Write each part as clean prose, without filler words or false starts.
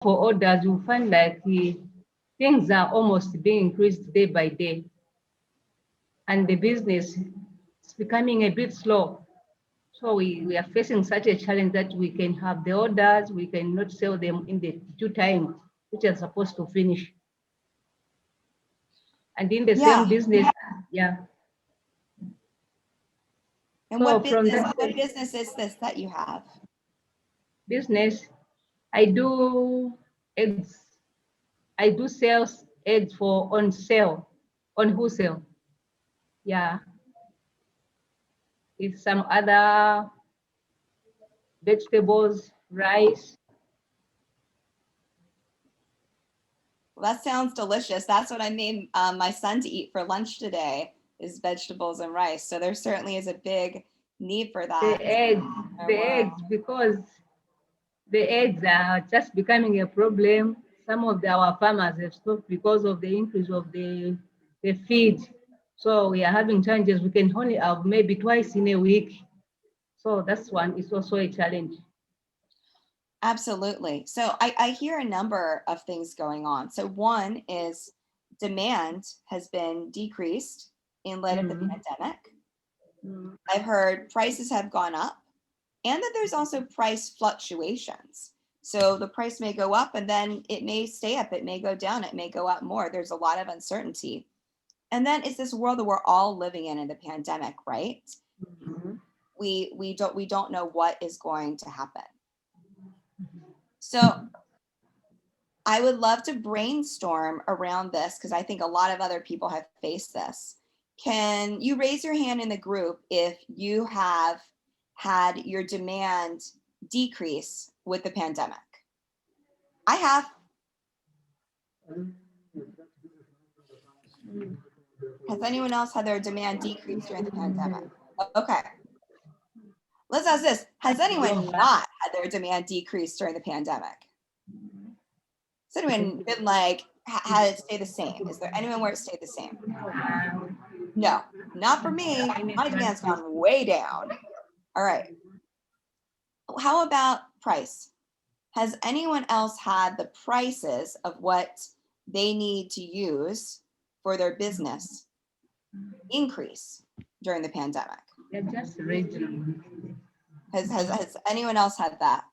for orders, you find like things are almost being increased day by day, and the business is becoming a bit slow. So we are facing such a challenge that we can have the orders, we cannot sell them in the due time, which are supposed to finish. And in the Yeah. same business, yeah. And So what from business, that what business is this that you have? business, I do eggs. I do sales eggs for on sale, on wholesale. Yeah, with some other vegetables, rice. Well, that sounds delicious. That's what I made my son to eat for lunch today is vegetables and rice. So there certainly is a big need for The that eggs, in our the world. eggs, because the eggs are just becoming a problem. Some of our farmers have stopped because of the increase of the feed. So we are having challenges. We can only have maybe twice in a week. So that's one. It's also a challenge. Absolutely. So I hear a number of things going on. So one is demand has been decreased in light of the Mm, pandemic. mm, I've heard prices have gone up and that there's also price fluctuations. So the price may go up and then it may stay up, it may go down, it may go up more. There's a lot of uncertainty. And then it's this world that we're all living in the pandemic, right? mm, We don't know what is going to happen. So I would love to brainstorm around this because I think a lot of other people have faced this. Can you raise your hand in the group if you have had your demand decrease with the pandemic? I have. Has anyone else had their demand decrease during the pandemic? Okay. Let's ask this. Has anyone not had their demand decrease during the pandemic? Has anyone been like, had it stay the same? Is there anyone where it stayed the same? No, not for me. My demand's gone way down. All right. How about price? Has anyone else had the prices of what they need to use for their business increase during the pandemic? They're just ready. Has anyone else had that?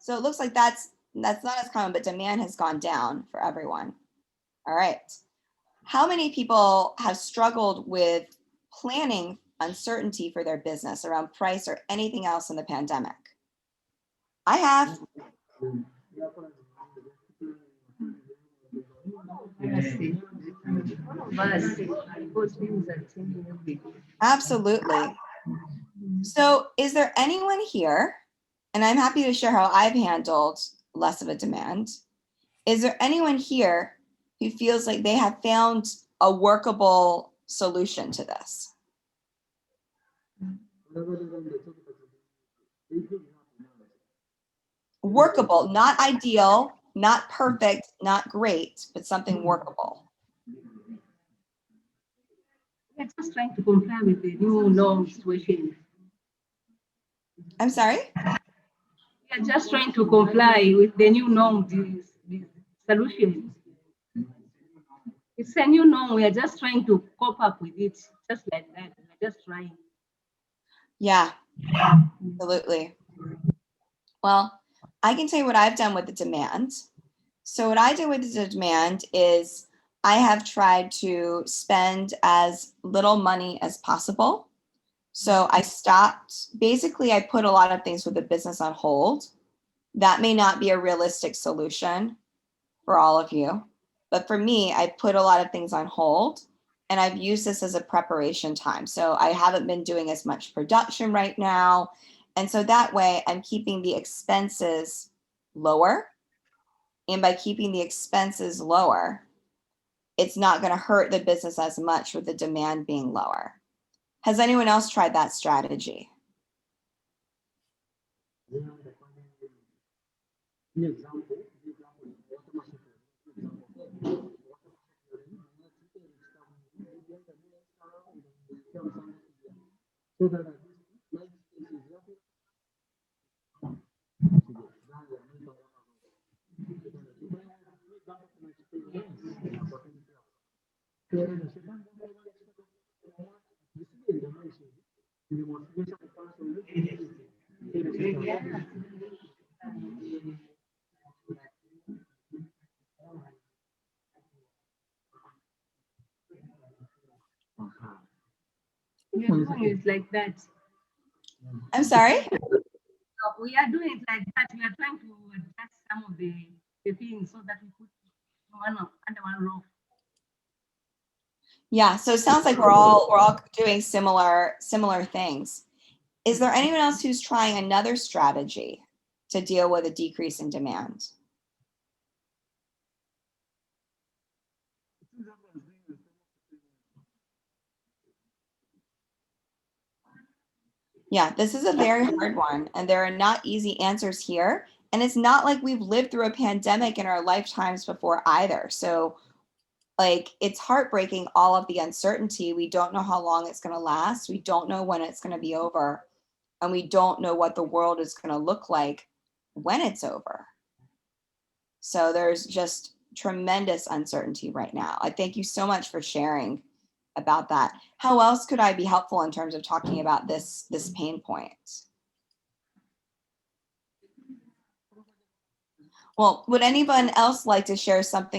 So it looks like that's not as common, but demand has gone down for everyone. All right. How many people have struggled with planning uncertainty for their business around price or anything else in the pandemic? I have. Absolutely. So is there anyone here, and I'm happy to share how I've handled less of a demand. Is there anyone here who feels like they have found a workable solution to this? Workable, not ideal, not perfect, not great, but something workable. We're just trying to comply with the new norm situation. I'm sorry? We are just trying to comply with the new norm, the solution. It's a new norm. We are just trying to cope up with it, just like that. We're just trying. Yeah, absolutely. Well, I can tell you what I've done with the demand. So what I do with the demand is I have tried to spend as little money as possible. So I stopped, basically I put a lot of things with the business on hold. That may not be a realistic solution for all of you, but for me, I put a lot of things on hold and I've used this as a preparation time. So I haven't been doing as much production right now. And so that way I'm keeping the expenses lower. And by keeping the expenses lower, it's not going to hurt the business as much with the demand being lower. Has anyone else tried that strategy? Yeah. We are doing it like that. I'm sorry. We are doing it like that. We are trying to adjust some of the things so that we put under one roof. Yeah, so it sounds like we're all doing similar things. Is there anyone else who's trying another strategy to deal with a decrease in demand? Yeah, this is a very hard one, and there are not easy answers here. And it's not like we've lived through a pandemic in our lifetimes before either. So, like, it's heartbreaking, all of the uncertainty. We don't know how long it's going to last. We don't know when it's going to be over. And we don't know what the world is going to look like when it's over. So, there's just tremendous uncertainty right now. I thank you so much for sharing about that. How else could I be helpful in terms of talking about this pain point? Well, would anyone else like to share something